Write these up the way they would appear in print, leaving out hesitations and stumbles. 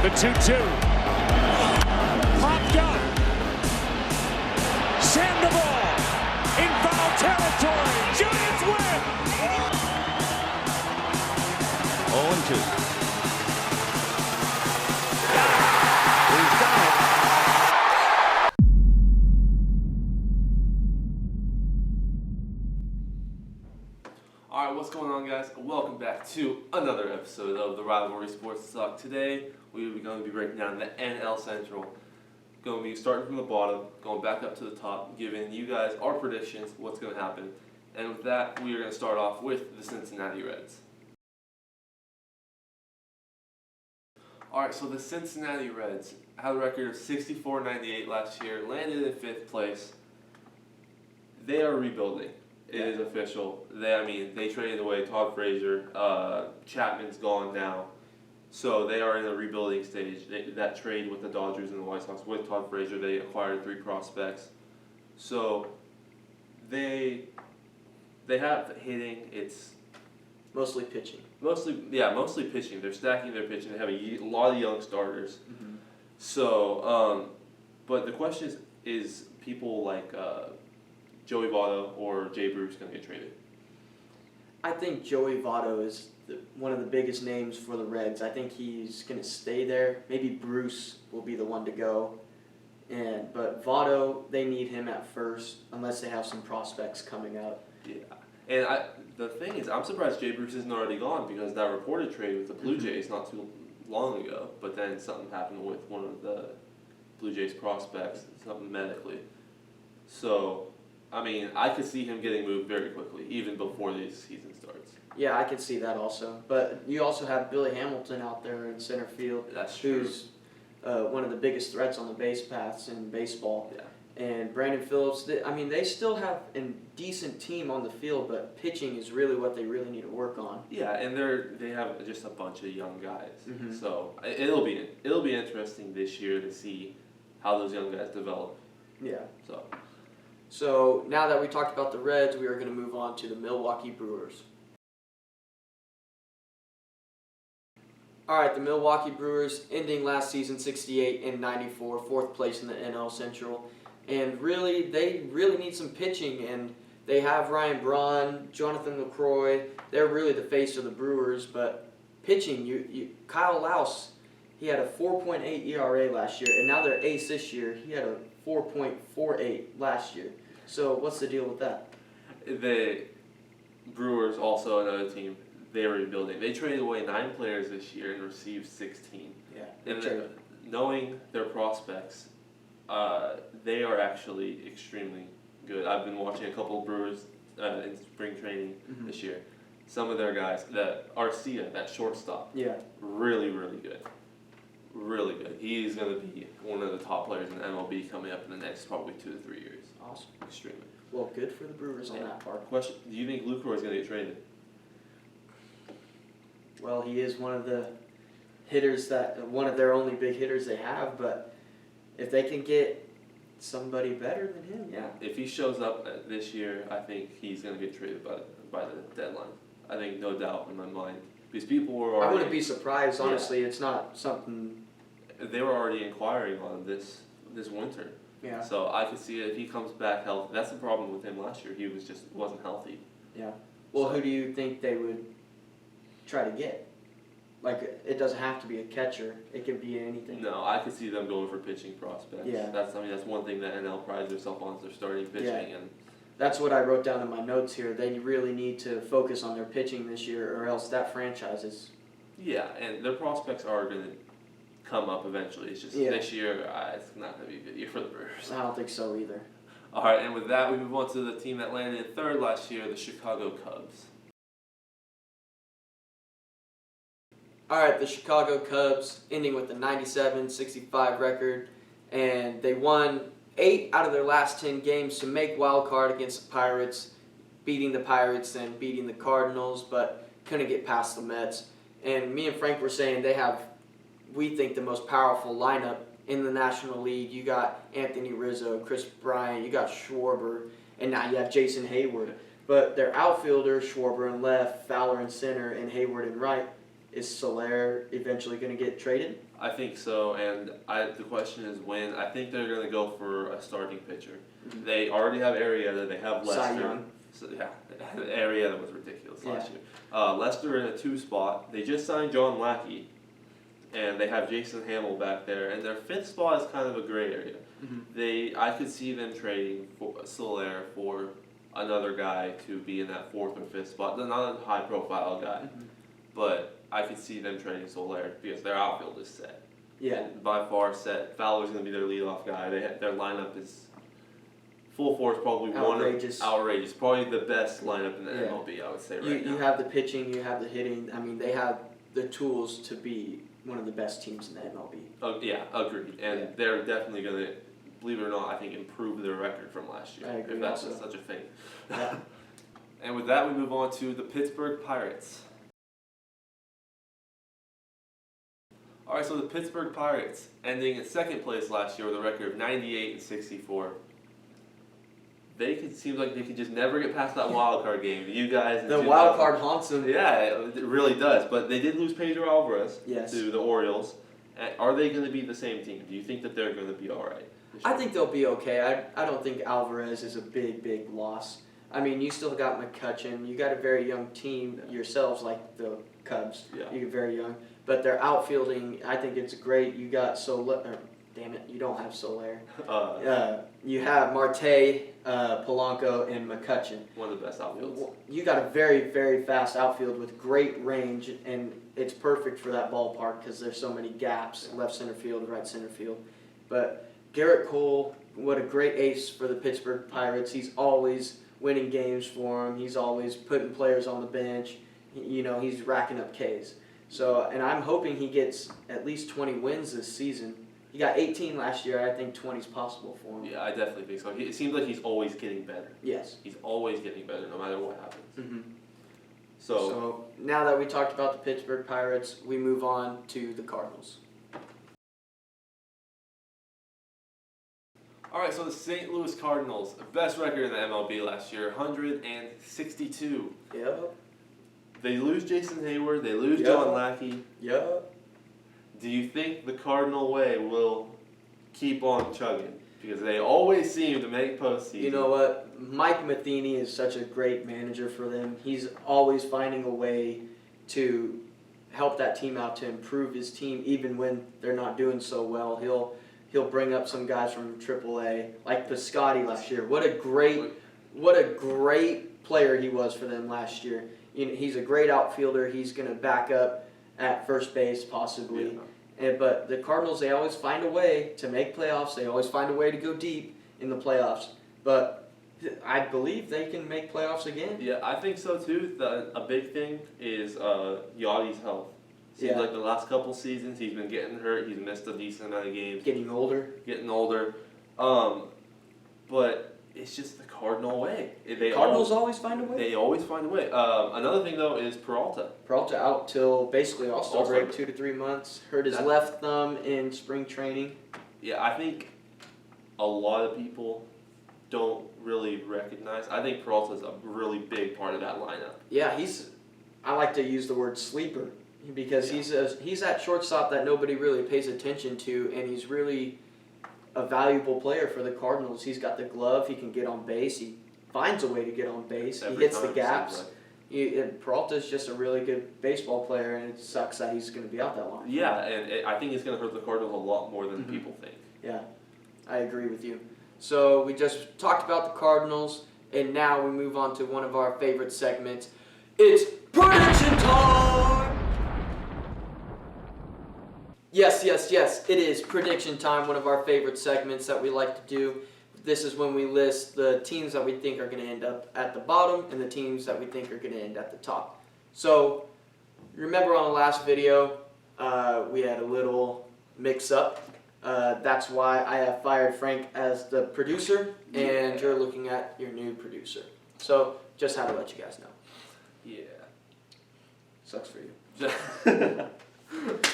The 2-2. Popped up. Sandoval in foul territory. Giants win. 0-2. Alright, what's going on, guys? Welcome back to another episode of the Rivalry Sports Talk. Today, we are going to be breaking down the NL Central. Going to be starting from the bottom, going back up to the top, giving you guys our predictions, what's going to happen. And with that, we are going to start off with the Cincinnati Reds. Alright, so the Cincinnati Reds had a record of 64-98 last year, landed in 5th place. They are rebuilding. It is official. They traded away Todd Frazier. Chapman's gone now. So they are in a rebuilding stage. That trade with the Dodgers and the White Sox with Todd Frazier, they acquired 3 prospects. So they have hitting. It's mostly pitching. Mostly pitching. They're stacking their pitching. They have a lot of young starters. Mm-hmm. So, but the question is people like Joey Votto or Jay Bruce going to get traded? I think Joey Votto is one of the biggest names for the Reds. I think he's going to stay there. Maybe Bruce will be the one to go. But Votto, they need him at first unless they have some prospects coming up. Yeah. And the thing is, I'm surprised Jay Bruce isn't already gone because that reported trade with the Blue Jays not too long ago. But then something happened with one of the Blue Jays prospects, something medically. So, I could see him getting moved very quickly, even before the season starts. Yeah, I could see that also. But you also have Billy Hamilton out there in center field. That's true. Who's one of the biggest threats on the base paths in baseball. Yeah. And Brandon Phillips, they still have a decent team on the field, but pitching is really what they really need to work on. Yeah, and they have just a bunch of young guys. Mm-hmm. So it'll be interesting this year to see how those young guys develop. Yeah. So now that we talked about the Reds, we are going to move on to the Milwaukee Brewers. All right, the Milwaukee Brewers ending last season 68-94, 4th place in the NL Central. And they really need some pitching, and they have Ryan Braun, Jonathan LaCroix. They're really the face of the Brewers, but pitching, Kyle Laus, he had a 4.8 ERA last year, and now their ace this year, he had a 4.48 last year. So what's the deal with that? The Brewers, also another team, they are rebuilding. They traded away 9 players this year and received 16. Yeah. And knowing their prospects, they are actually extremely good. I've been watching a couple of Brewers in spring training this year. Some of their guys, Arcia, that shortstop, really, really good. Really good. He's going to be one of the top players in MLB coming up in the next probably 2 to 3 years. Awesome. Extremely. Well, good for the Brewers on that part. Question, do you think LaCroix is going to get traded? Well, he is one of the hitters one of their only big hitters they have, but if they can get somebody better than him, yeah. If he shows up this year, I think he's going to get traded by the deadline. I think no doubt in my mind. Because people were already... I wouldn't be surprised, honestly. Yeah. It's not something... They were already inquiring on this winter. Yeah. So I could see it if he comes back healthy. That's the problem with him last year. He wasn't healthy. Yeah. Well, who do you think they would try to get? Like, it doesn't have to be a catcher. It could be anything. No, I could see them going for pitching prospects. Yeah. That's one thing that NL prides themselves on is their starting pitching. Yeah. And that's what I wrote down in my notes here. They really need to focus on their pitching this year, or else that franchise is... Yeah, and their prospects are going to come up eventually. It's just this year, it's not going to be a good year for the Brewers. I don't think so either. All right, and with that, we move on to the team that landed in 3rd last year, the Chicago Cubs. All right, the Chicago Cubs ending with a 97-65 record, and they won 8 out of their last 10 games to make wild card against the Pirates, beating the Pirates and beating the Cardinals, but couldn't get past the Mets. And me and Frank were saying we think, the most powerful lineup in the National League. You got Anthony Rizzo, Chris Bryant, you got Schwarber, and now you have Jason Hayward. But their outfielder, Schwarber in left, Fowler in center, and Hayward in right, Is Soler eventually going to get traded? I think so, and the question is when. I think they're going to go for a starting pitcher. Mm-hmm. They already have Arrieta, they have Lester. Cy Young. So, yeah, Arrieta was ridiculous last Yeah. year. Lester in a 2 spot. They just signed John Lackey, and they have Jason Hamill back there, and their 5th spot is kind of a gray area. Mm-hmm. I could see them trading Soler for another guy to be in that 4th or 5th spot. They're not a high-profile guy, but I could see them trading Soler because their outfield is set. Yeah. And by far set. Fowler's going to be their leadoff guy. Their lineup is full force, probably outrageous. Probably the best lineup in the MLB, I would say right now. You have the pitching, you have the hitting. I mean, they have the tools to be one of the best teams in the MLB. Oh, yeah, agreed. And they're definitely going to, believe it or not, I think improve their record from last year. I agree if that's also. such a thing. Yeah. And with that, we move on to the Pittsburgh Pirates. All right, so the Pittsburgh Pirates, ending in 2nd place last year with a record of 98-64. Seems like they could just never get past that wild card game. You guys, The wild card haunts them. Yeah, it really does. But they did lose Pedro Alvarez to the Orioles. Are they going to be the same team? Do you think that they're going to be all right? I think they'll be okay. I don't think Alvarez is a big loss. I mean, you still got McCutchen. You got a very young team yourselves, like the Cubs. Yeah. You're very young. But their outfielding, I think it's great. You got Soler. Damn it, you don't have Soler. You have Marte, Polanco, and McCutchen. One of the best outfields. You got a very fast outfield with great range, and it's perfect for that ballpark because there's so many gaps, left center field, right center field. But Garrett Cole, what a great ace for the Pittsburgh Pirates. He's always winning games for them. He's always putting players on the bench. He's racking up Ks. So, and I'm hoping he gets at least 20 wins this season. He got 18 last year. I think 20 is possible for him. Yeah, I definitely think so. It seems like he's always getting better. Yes. He's always getting better no matter what happens. Mm-hmm. So now that we talked about the Pittsburgh Pirates, we move on to the Cardinals. All right, so the St. Louis Cardinals, best record in the MLB last year, 162. Yep. They lose Jason Hayward. They lose John Lackey. Yep. Do you think the Cardinal way will keep on chugging? Because they always seem to make postseason. You know what? Mike Matheny is such a great manager for them. He's always finding a way to help that team out, to improve his team, even when they're not doing so well. He'll bring up some guys from AAA, like Piscotty last year. What a great player he was for them last year. He's a great outfielder. He's going to back up at first base possibly. Yeah. But the Cardinals, they always find a way to make playoffs. They always find a way to go deep in the playoffs. But I believe they can make playoffs again. Yeah, I think so too. A big thing is Yachty's health. Seems like the last couple seasons he's been getting hurt. He's missed a decent amount of games. Getting older. But it's just the Cardinal way. Cardinals always find a way. They always find a way. Another thing though is Peralta. Peralta out till basically All-Star break, 2 to 3 months. Hurt his left thumb in spring training. Yeah, I think a lot of people don't really recognize. I think Peralta's a really big part of that lineup. Yeah, I like to use the word sleeper because he's that shortstop that nobody really pays attention to, and he's really a valuable player for the Cardinals. He's got the glove. He can get on base. He finds a way to get on base. He hits the gaps. Peralta's just a really good baseball player, and it sucks that he's going to be out that long. Yeah, and I think it's going to hurt the Cardinals a lot more than people think. Yeah, I agree with you. So we just talked about the Cardinals, and now we move on to one of our favorite segments. It's prediction time! Yes, it is prediction time, one of our favorite segments that we like to do. This is when we list the teams that we think are going to end up at the bottom and the teams that we think are going to end at the top. So, remember on the last video, we had a little mix-up. That's why I have fired Frank as the producer, and you're looking at your new producer. So, just had to let you guys know. Yeah. Sucks for you.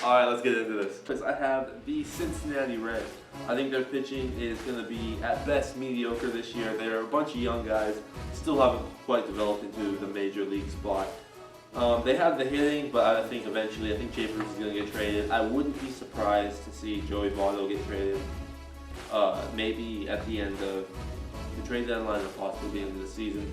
All right, let's get into this. Because I have the Cincinnati Reds. I think their pitching is going to be, at best, mediocre this year. They're a bunch of young guys, still haven't quite developed into the major league spot. They have the hitting, but I think eventually, Jay Bruce is going to get traded. I wouldn't be surprised to see Joey Votto get traded. Maybe at the end of the trade deadline or possibly the end of the season.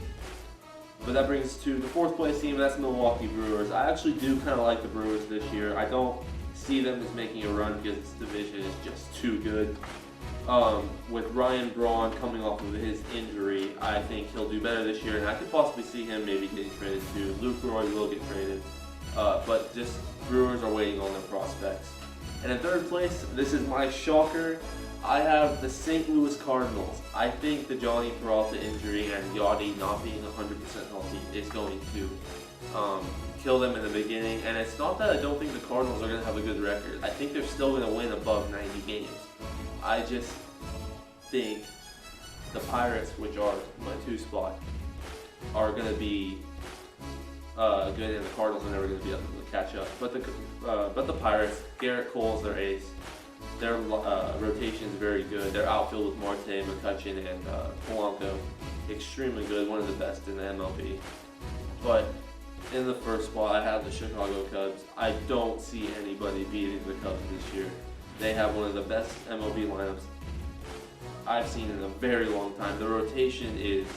But that brings us to the 4th place team, and that's the Milwaukee Brewers. I actually do kind of like the Brewers this year. I don't see them as making a run because this division is just too good. With Ryan Braun coming off of his injury, I think he'll do better this year, and I could possibly see him maybe getting traded too. Luke Roy will get traded, but just Brewers are waiting on their prospects. And in 3rd place, this is my shocker. I have the St. Louis Cardinals. I think the Johnny Peralta injury and Yachty not being 100% healthy is going to kill them in the beginning. And it's not that I don't think the Cardinals are going to have a good record. I think they're still going to win above 90 games. I just think the Pirates, which are my 2 spot, are going to be good, and the Cardinals are never going to be able to catch up. But the Pirates, Garrett Cole's their ace. Their rotation is very good. Their outfield with Marte, McCutchen, and Polanco, extremely good, one of the best in the MLB. But in the 1st spot, I have the Chicago Cubs. I don't see anybody beating the Cubs this year. They have one of the best MLB lineups I've seen in a very long time. The rotation is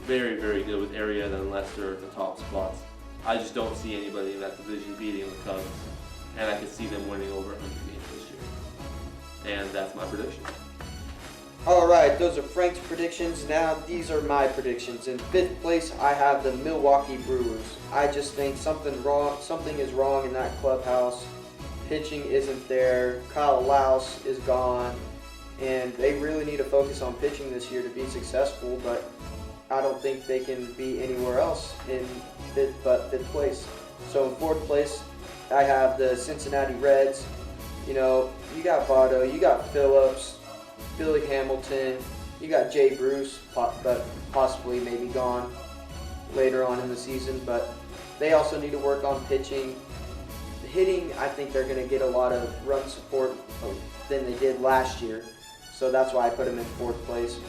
very, very good with Arrieta and Lester at the top spots. I just don't see anybody in that division beating the Cubs, and I could see them winning over 100 games this year. And that's my prediction. Alright, those are Frank's predictions. Now these are my predictions. In 5th place, I have the Milwaukee Brewers. I just think something is wrong in that clubhouse. Pitching isn't there. Kyle Laus is gone. And they really need to focus on pitching this year to be successful, but I don't think they can be anywhere else in 5th place. So in 4th place, I have the Cincinnati Reds. You know, you got Votto, you got Phillips, Billy Hamilton, you got Jay Bruce, but possibly maybe gone later on in the season. But they also need to work on pitching. Hitting, I think they're going to get a lot of run support than they did last year. So that's why I put them in 4th place.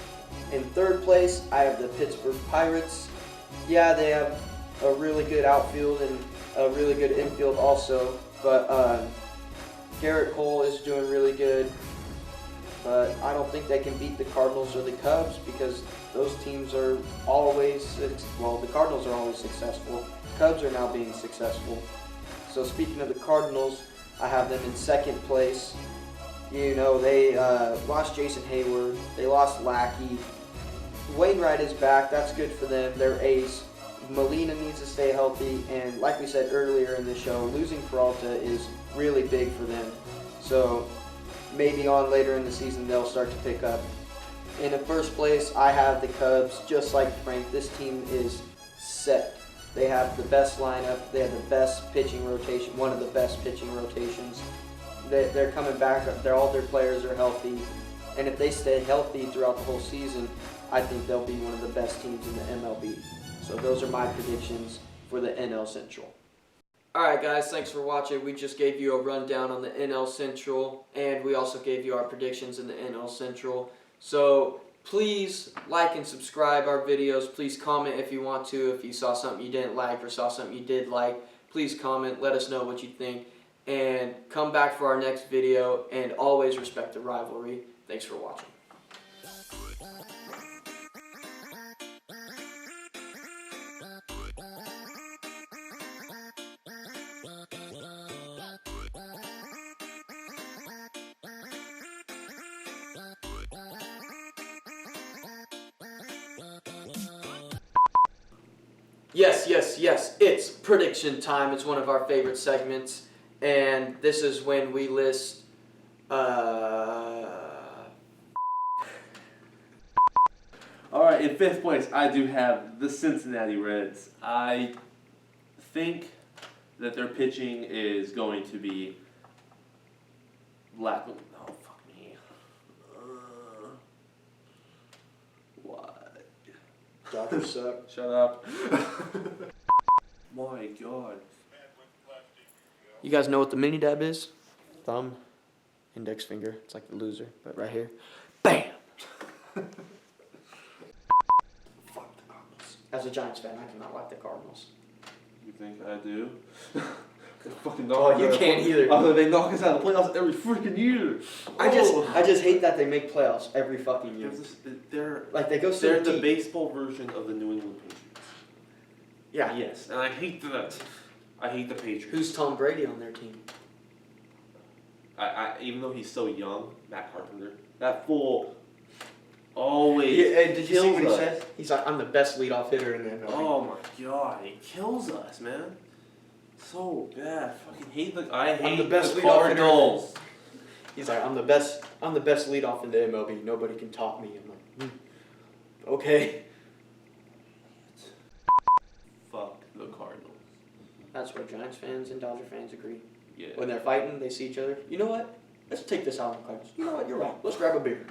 In 3rd place, I have the Pittsburgh Pirates. Yeah, they have a really good outfield and a really good infield also. But Garrett Cole is doing really good. But I don't think they can beat the Cardinals or the Cubs because those teams are always, well, the Cardinals are always successful. Cubs are now being successful. So speaking of the Cardinals, I have them in 2nd place. You know, they lost Jason Hayward. They lost Lackey. Wainwright is back. That's good for them. They're ace. Molina needs to stay healthy. And like we said earlier in the show, losing Peralta is really big for them. So maybe on later in the season, they'll start to pick up. In the 1st place, I have the Cubs. Just like Frank, this team is set. They have the best lineup. They have the best pitching rotation, one of the best pitching rotations. They're coming back. All their players are healthy. And if they stay healthy throughout the whole season, I think they'll be one of the best teams in the MLB. So those are my predictions for the NL Central. Alright guys, thanks for watching. We just gave you a rundown on the NL Central, and we also gave you our predictions in the NL Central. So please like and subscribe our videos. Please comment if you want to. If you saw something you didn't like or saw something you did like, please comment. Let us know what you think. And come back for our next video. And always respect the rivalry. Thanks for watching. Yes, it's prediction time. It's one of our favorite segments, and this is when we list Alright, in 5th place, I do have the Cincinnati Reds. I think that their pitching is going to be lackluster. Oh, fuck me. What? Dodgers suck. Shut up. My God. You guys know what the mini dab is? Thumb, index finger. It's like the loser, but right here. BAM! Fuck the Cardinals. As a Giants fan, I cannot like the Cardinals. think I do? They fucking knock Oh, us you out of can't the either. Oh, they knock us out of the playoffs every freaking year. I just hate that they make playoffs every fucking year. They're Like they go so they're the deep. baseball version of the New England Patriots. Yeah. Yes, and I hate that. I hate the Patriots. Who's Tom Brady on their team? I even though he's so young, Matt Carpenter, that fool always Did you see kills what he us. said? He's like, I'm the best leadoff hitter in the MLB. Oh my god, he kills us, man. So bad. Fucking hate I hate the best the leadoff hitter. Cardinals. He's like, I'm the best leadoff in the MLB. Nobody can top me. I'm like, okay. Fuck the Cardinals. That's where Giants fans and Dodger fans agree. Yeah. When they're fighting, they see each other. You know what? Let's take this out on the Cardinals. You know what? You're right. Let's grab a beer.